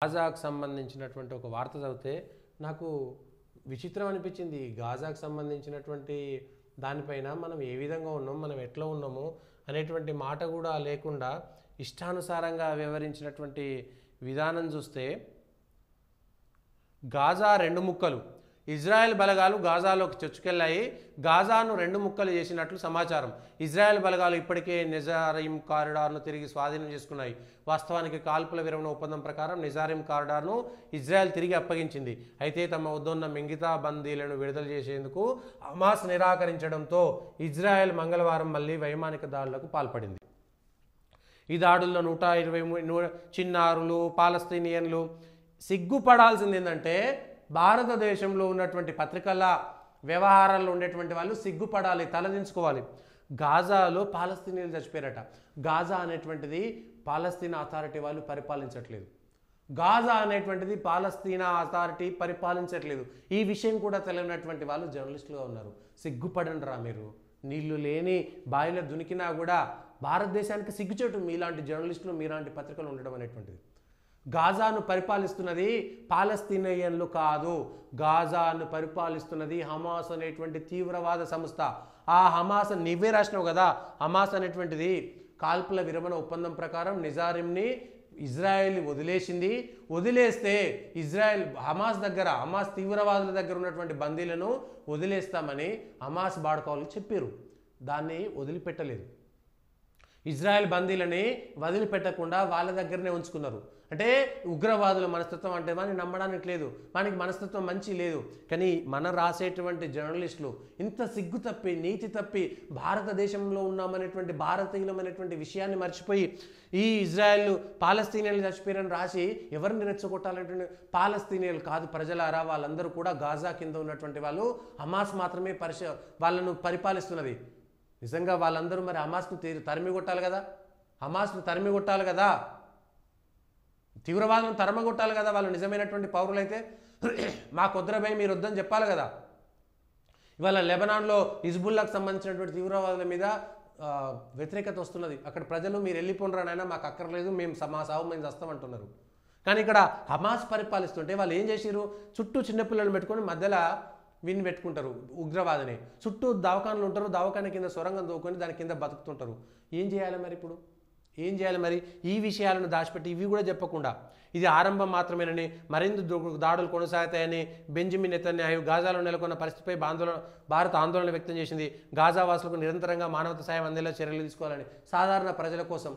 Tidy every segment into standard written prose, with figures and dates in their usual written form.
గాజాకు సంబంధించినటువంటి ఒక వార్త చదివితే నాకు విచిత్రం అనిపించింది. గాజాకు సంబంధించినటువంటి దానిపైన మనం ఏ విధంగా ఉన్నాం, మనం ఎట్లా ఉన్నాము అనేటువంటి మాట కూడా లేకుండా ఇష్టానుసారంగా వివరించినటువంటి విధానం చూస్తే, గాజా రెండు ముక్కలు, ఇజ్రాయెల్ బలగాలు గాజాలోకి చొచ్చుకెళ్లాయి. గాజాను రెండు ముక్కలు చేసినట్లు సమాచారం. ఇజ్రాయెల్ బలగాలు ఇప్పటికే నిజారిం కారిడార్ను తిరిగి స్వాధీనం చేసుకున్నాయి. వాస్తవానికి కాల్పుల విరమణ ఒప్పందం ప్రకారం నిజారిం కారిడార్ను ఇజ్రాయెల్ తిరిగి అప్పగించింది. అయితే తమ వద్దన్న మిగతా బందీలను విడుదల చేసేందుకు హమాస్ నిరాకరించడంతో ఇజ్రాయెల్ మంగళవారం మళ్ళీ వైమానిక దాడులకు పాల్పడింది. ఈ దాడుల్లో 120 చిన్నారులు, పాలస్తీనియన్లు. సిగ్గుపడాల్సింది ఏంటంటే, భారతదేశంలో ఉన్నటువంటి పత్రికల వ్యవహారాల్లో ఉండేటువంటి వాళ్ళు సిగ్గుపడాలి, తలదించుకోవాలి. గాజాలో పాలస్తీనియన్లు చచ్చిపోయారట. గాజా అనేటువంటిది పాలస్తీనా అథారిటీ వాళ్ళు పరిపాలించట్లేదు. గాజా అనేటువంటిది పాలస్తీనా అథారిటీ పరిపాలించట్లేదు. ఈ విషయం కూడా తెలియనటువంటి వాళ్ళు జర్నలిస్టులుగా ఉన్నారు. సిగ్గుపడండి రా మీరు. నీళ్లు లేని బావిలో దునికినా కూడా భారతదేశానికి సిగ్గుచేటు మీలాంటి జర్నలిస్టులు, మీలాంటి పత్రికలు ఉండడం అనేటువంటిది. గాజాను పరిపాలిస్తున్నది పాలస్తీనియన్లు కాదు, గాజాను పరిపాలిస్తున్నది హమాస్ అనేటువంటి తీవ్రవాద సంస్థ. ఆ హమాస్ నీవే రాసినావు కదా, హమాస్ అనేటువంటిది కాల్పుల విరమణ ఒప్పందం ప్రకారం నిజారిమ్ని ఇజ్రాయెల్ వదిలేసింది. వదిలేస్తే ఇజ్రాయెల్ హమాస్ తీవ్రవాదుల దగ్గర ఉన్నటువంటి బందీలను వదిలేస్తామని హమాస్ బాడుకోవాలని చెప్పారు. దాన్ని వదిలిపెట్టలేదు. ఇజ్రాయెల్ బందీలని వదిలిపెట్టకుండా వాళ్ళ దగ్గరనే ఉంచుకున్నారు. అంటే ఉగ్రవాదుల మనస్తత్వం అంటే వాడిని నమ్మడానికి లేదు, వానికి మనస్తత్వం మంచి లేదు. కానీ మన రాసేటువంటి జర్నలిస్టులు ఇంత సిగ్గు తప్పి, నీతి తప్పి, భారతదేశంలో ఉన్నామనేటువంటి భారతీయులమైనటువంటి విషయాన్ని మర్చిపోయి ఈ ఇజ్రాయెల్ పాలస్తీనియన్లు చచ్చిపోయారని రాసి ఎవరిని రెచ్చగొట్టాలంటే, పాలస్తీనియన్లు కాదు ప్రజలారా, వాళ్ళందరూ కూడా గాజా కింద ఉన్నటువంటి వాళ్ళు. హమాస్ మాత్రమే వాళ్ళను పరిపాలిస్తున్నది. నిజంగా వాళ్ళందరూ మరి హమాస్ను తరిమి కొట్టాలి కదా, హమాస్ను తరిమి కొట్టాలి కదా, తీవ్రవాదులను తరమగొట్టాలి కదా. వాళ్ళు నిజమైనటువంటి పౌరులైతే మాకు వద్దురబై మీరు వద్దని చెప్పాలి కదా. ఇవాళ లెబనాన్లో హిజ్బుల్లాకు సంబంధించినటువంటి తీవ్రవాదుల మీద వ్యతిరేకత వస్తున్నది. అక్కడ ప్రజలు మీరు వెళ్ళిపోండ్రా నాయనా, మాకు అక్కర్లేదు, మా సాగు మేము వస్తామంటున్నారు. కానీ ఇక్కడ హమాస్ పరిపాలిస్తుంటే వాళ్ళు ఏం చేసిరు, చుట్టూ చిన్నపిల్లలు పెట్టుకొని మధ్యలో విన్ పెట్టుకుంటారు ఉగ్రవాదిని. చుట్టూ దవాఖానలు ఉంటారు, దవాఖాన కింద సొరంగం దూకొని దాని కింద బతుకుతుంటారు. ఏం చేయాలి మరి ఇప్పుడు, ఏం చేయాలి మరి? ఈ విషయాలను దాచిపెట్టి ఇవి కూడా చెప్పకుండా ఇది ఆరంభం మాత్రమేనని, మరింత దాడులు కొనసాగుతాయని బెంజమిన్ నెతన్యాహు గాజాలో నెలకొన్న పరిస్థితిపై భారత్ ఆందోళన వ్యక్తం చేసింది. గాజా వాసులకు నిరంతరంగా మానవతా సాయం అందేలా చర్యలు తీసుకోవాలని. సాధారణ ప్రజల కోసం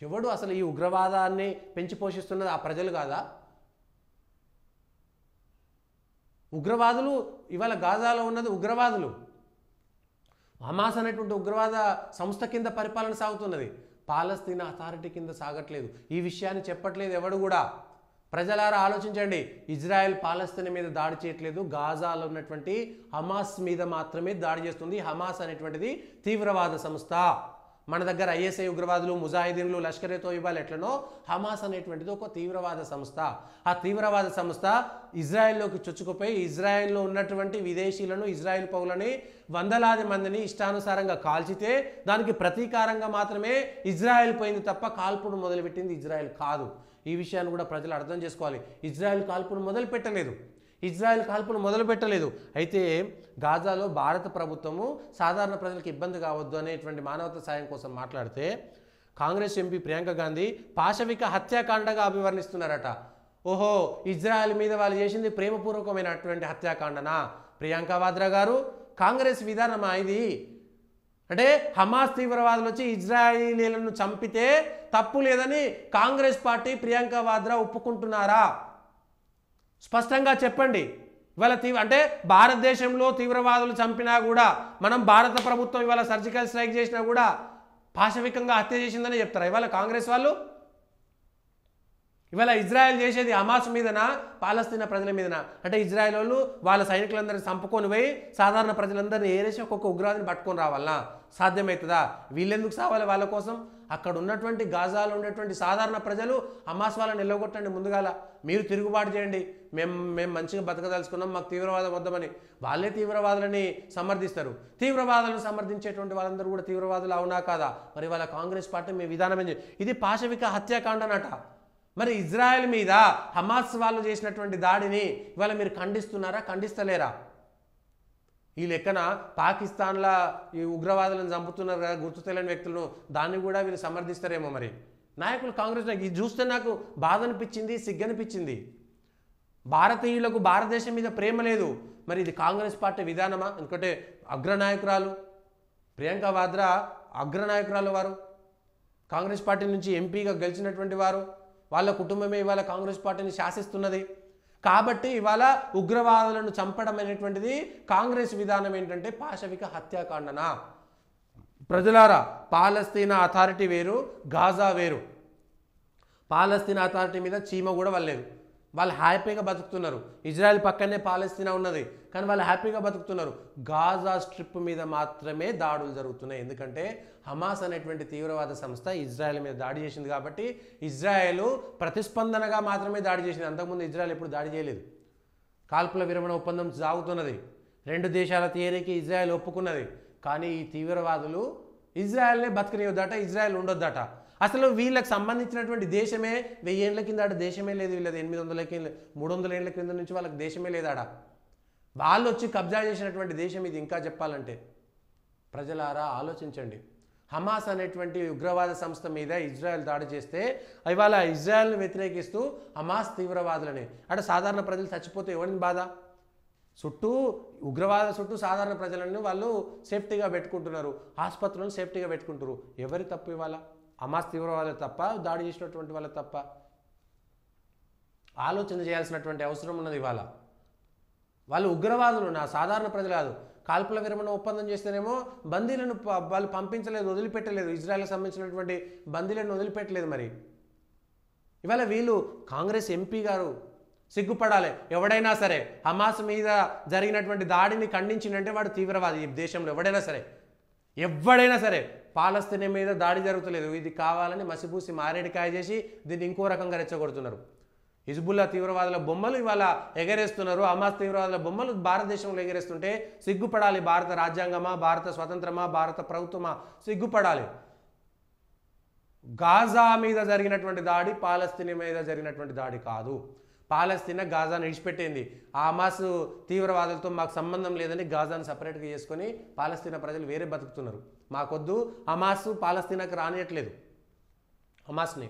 ఎవడు అసలు ఈ ఉగ్రవాదాన్ని పెంచి పోషిస్తున్నది? ఆ ప్రజలు కాదా? ఉగ్రవాదులు ఇవాళ గాజాలో ఉన్నది ఉగ్రవాదులు. హమాస్ అనేటువంటి ఉగ్రవాద సంస్థ కింద పరిపాలన సాగుతున్నది, పాలస్తీనా అథారిటీ కింద సాగట్లేదు. ఈ విషయాన్ని చెప్పట్లేదు ఎవడు కూడా. ప్రజలారా ఆలోచించండి. ఇజ్రాయెల్ పాలస్తీనా మీద దాడి చేయట్లేదు, గాజాలో ఉన్నటువంటి హమాస్ మీద మాత్రమే దాడి చేస్తుంది. హమాస్ అనేటువంటిది తీవ్రవాద సంస్థ. మన దగ్గర ఐఎస్ఐ ఉగ్రవాదులు, ముజాహిదీన్లు, లష్కరే తోయిబా ఎట్లనో హమాస్ అనేటువంటిది ఒక తీవ్రవాద సంస్థ. ఆ తీవ్రవాద సంస్థ ఇజ్రాయెల్లోకి చొచ్చుకుపోయి ఇజ్రాయెల్లో ఉన్నటువంటి విదేశీయులను, ఇజ్రాయెల్ పౌరులని, వందలాది మందిని ఇష్టానుసారంగా కాల్చితే దానికి ప్రతీకారంగా మాత్రమే ఇజ్రాయెల్ పోయింది తప్ప కాల్పును మొదలుపెట్టింది ఇజ్రాయెల్ కాదు. ఈ విషయాన్ని కూడా ప్రజలు అర్థం చేసుకోవాలి. ఇజ్రాయెల్ కాల్పును మొదలుపెట్టలేదు. అయితే గాజాలో భారత ప్రభుత్వము సాధారణ ప్రజలకు ఇబ్బంది కావద్దు అనేటువంటి మానవతా సాయం కోసం మాట్లాడితే, కాంగ్రెస్ ఎంపీ ప్రియాంక గాంధీ పాశవిక హత్యాకాండగా అభివర్ణిస్తున్నారట. ఓహో, ఇజ్రాయెల్ మీద వాళ్ళు చేసింది ప్రేమపూర్వకమైనటువంటి హత్యాకాండనా? ప్రియాంక వాద్రా గారు, కాంగ్రెస్ విధానమా ఇది? అంటే హమాస్ తీవ్రవాదులు వచ్చి ఇజ్రాయిలీలను చంపితే తప్పు లేదని కాంగ్రెస్ పార్టీ, ప్రియాంక వాద్రా ఒప్పుకుంటున్నారా? స్పష్టంగా చెప్పండి. ఇవాళ అంటే భారతదేశంలో తీవ్రవాదులు చంపినా కూడా, మనం భారత ప్రభుత్వం ఇవాళ సర్జికల్ స్ట్రైక్ చేసినా కూడా పాశవికంగా హత్య చేసిందని చెప్తారా ఇవాళ కాంగ్రెస్ వాళ్ళు? ఇవాళ ఇజ్రాయెల్ చేసేది హమాస్ మీదనా, పాలస్తీనా ప్రజల మీదనా? అంటే ఇజ్రాయెల్ వాళ్ళు వాళ్ళ సైనికులందరినీ చంపుకొని పోయి సాధారణ ప్రజలందరినీ ఏరేసి ఒక్కొక్క ఉగ్రవాదిని పట్టుకొని రావాలనా? సాధ్యమవుతుందా? వీళ్ళెందుకు సావాలి వాళ్ళ కోసం? అక్కడ ఉన్నటువంటి గాజాలో ఉండేటువంటి సాధారణ ప్రజలు హమాస్ వాళ్ళని నిలవగొట్టండి. ముందుగాల మీరు తిరుగుబాటు చేయండి, మేము మంచిగా బతకదలుచుకున్నాం, మాకు తీవ్రవాదం వద్దామని. వాళ్ళే తీవ్రవాదులని సమర్థిస్తారు. తీవ్రవాదులను సమర్థించేటువంటి వాళ్ళందరూ కూడా తీవ్రవాదులు అవునా కాదా? మరి వాళ్ళ కాంగ్రెస్ పార్టీ మీ విధానం ఇది పాశవిక హత్యాకాండనట. మరి ఇజ్రాయెల్ మీద హమాస్ వాళ్ళు చేసినటువంటి దాడిని ఇవాళ మీరు ఖండిస్తున్నారా, ఖండిస్తలేరా? ఈ లెక్కన పాకిస్తాన్లో ఈ ఉగ్రవాదులను చంపుతున్నారు కదా గుర్తు తెలియని వ్యక్తులను, దాన్ని కూడా వీళ్ళు సమర్థిస్తారేమో. మరి నాయకులు కాంగ్రెస్ ఇది చూస్తే నాకు బాధ అనిపించింది, సిగ్గనిపించింది. భారతీయులకు భారతదేశం మీద ప్రేమ లేదు. మరి ఇది కాంగ్రెస్ పార్టీ విధానమా? ఎందుకంటే అగ్రనాయకురాలు ప్రియాంక వాద్రా అగ్రనాయకురాలు, వారు కాంగ్రెస్ పార్టీ నుంచి ఎంపీగా గెలిచినటువంటి వారు, వాళ్ళ కుటుంబమే ఇవాళ కాంగ్రెస్ పార్టీని శాసిస్తున్నది. కాబట్టి ఇవాళ ఉగ్రవాదులను చంపడం అనేటువంటిది కాంగ్రెస్ విధానం ఏంటంటే పాశవిక హత్యాకాండన. ప్రజలారా, పాలస్తీనా అథారిటీ వేరు, గాజా వేరు. పాలస్తీనా అథారిటీ మీద చీమ కూడా వల్లేదు. వాళ్ళు హ్యాపీగా బతుకుతున్నారు. ఇజ్రాయెల్ పక్కనే పాలస్తీనా ఉన్నది, కానీ వాళ్ళు హ్యాపీగా బతుకుతున్నారు. గాజా స్ట్రిప్ మీద మాత్రమే దాడులు జరుగుతున్నాయి. ఎందుకంటే హమాస్ అనేటువంటి తీవ్రవాద సంస్థ ఇజ్రాయెల్ మీద దాడి చేసింది కాబట్టి ఇజ్రాయెల్ ప్రతిస్పందనగా మాత్రమే దాడి చేసింది. అంతకుముందు ఇజ్రాయెల్ ఎప్పుడు దాడి చేయలేదు. కాల్పుల విరమణ ఒప్పందం సాగుతున్నది, 2 దేశాల థియరీకి ఇజ్రాయెల్ ఒప్పుకున్నది. కానీ ఈ తీవ్రవాదులు ఇజ్రాయెల్నే బతకనియొద్దట, ఇజ్రాయెల్ ఉండొద్దట. అసలు వీళ్ళకి సంబంధించినటువంటి దేశమే 1000 ఏళ్ల కింద దేశమే లేదు. వీళ్ళది 800 300 ఏళ్ల కింద నుంచి వాళ్ళకి దేశమే లేదాడ. వాళ్ళు వచ్చి కబ్జా చేసినటువంటి దేశం ఇది. ఇంకా చెప్పాలంటే ప్రజలారా ఆలోచించండి. హమాస్ అనేటువంటి ఉగ్రవాద సంస్థ మీద ఇజ్రాయెల్ దాడి చేస్తే ఇవాళ ఇజ్రాయెల్ని వ్యతిరేకిస్తూ హమాస్ తీవ్రవాదులని అంటే సాధారణ ప్రజలు చచ్చిపోతే ఎవరిని బాధ? చుట్టూ ఉగ్రవాద చుట్టూ సాధారణ ప్రజలను వాళ్ళు సేఫ్టీగా పెట్టుకుంటున్నారు, ఆసుపత్రులను సేఫ్టీగా పెట్టుకుంటారు. ఎవరి తప్పు ఇవాళ? హమాస్ తీవ్రవాదులు తప్ప, దాడి చేసినటువంటి వాళ్ళ తప్ప? ఆలోచన చేయాల్సినటువంటి అవసరం ఉన్నది. ఇవాళ వాళ్ళు ఉగ్రవాదులు, నా సాధారణ ప్రజలు కాదు. కాల్పుల విరమణ ఒప్పందం చేస్తేనేమో బందీలను వాళ్ళు పంపించలేదు, వదిలిపెట్టలేదు. ఇజ్రాయెల్కి సంబంధించినటువంటి బందీలను వదిలిపెట్టలేదు. మరి ఇవాళ వీళ్ళు కాంగ్రెస్ ఎంపీ గారు సిగ్గుపడాలి. ఎవడైనా సరే హమాస్ మీద జరిగినటువంటి దాడిని ఖండించిందంటే వాడు తీవ్రవాది. ఈ దేశంలో ఎవడైనా సరే పాలస్తీనా మీద దాడి జరుగుతలేదు, ఇది కావాలని మసిపూసి మారేడికాయ చేసి దీన్ని ఇంకో రకంగా రెచ్చగొడుతున్నారు. హిజ్బుల్లా తీవ్రవాదుల బొమ్మలు ఇవాళ ఎగరేస్తున్నారు, హమాస్ తీవ్రవాదుల బొమ్మలు భారతదేశంలో ఎగరేస్తుంటే సిగ్గుపడాలి. భారత రాజ్యాంగమా, భారత స్వతంత్రమా, భారత ప్రభుత్వమా? సిగ్గుపడాలి. గాజా మీద జరిగినటువంటి దాడి పాలస్తీనా మీద జరిగినటువంటి దాడి కాదు. పాలస్తీనా గాజాను విడిచిపెట్టింది. ఆ హమాస్ తీవ్రవాదులతో మాకు సంబంధం లేదని గాజాను సపరేట్గా చేసుకొని పాలస్తీనా ప్రజలు వేరే బతుకుతున్నారు. మాకొద్దు హమాస్, పాలస్తీనాకి రానియట్లేదు హమాస్ని.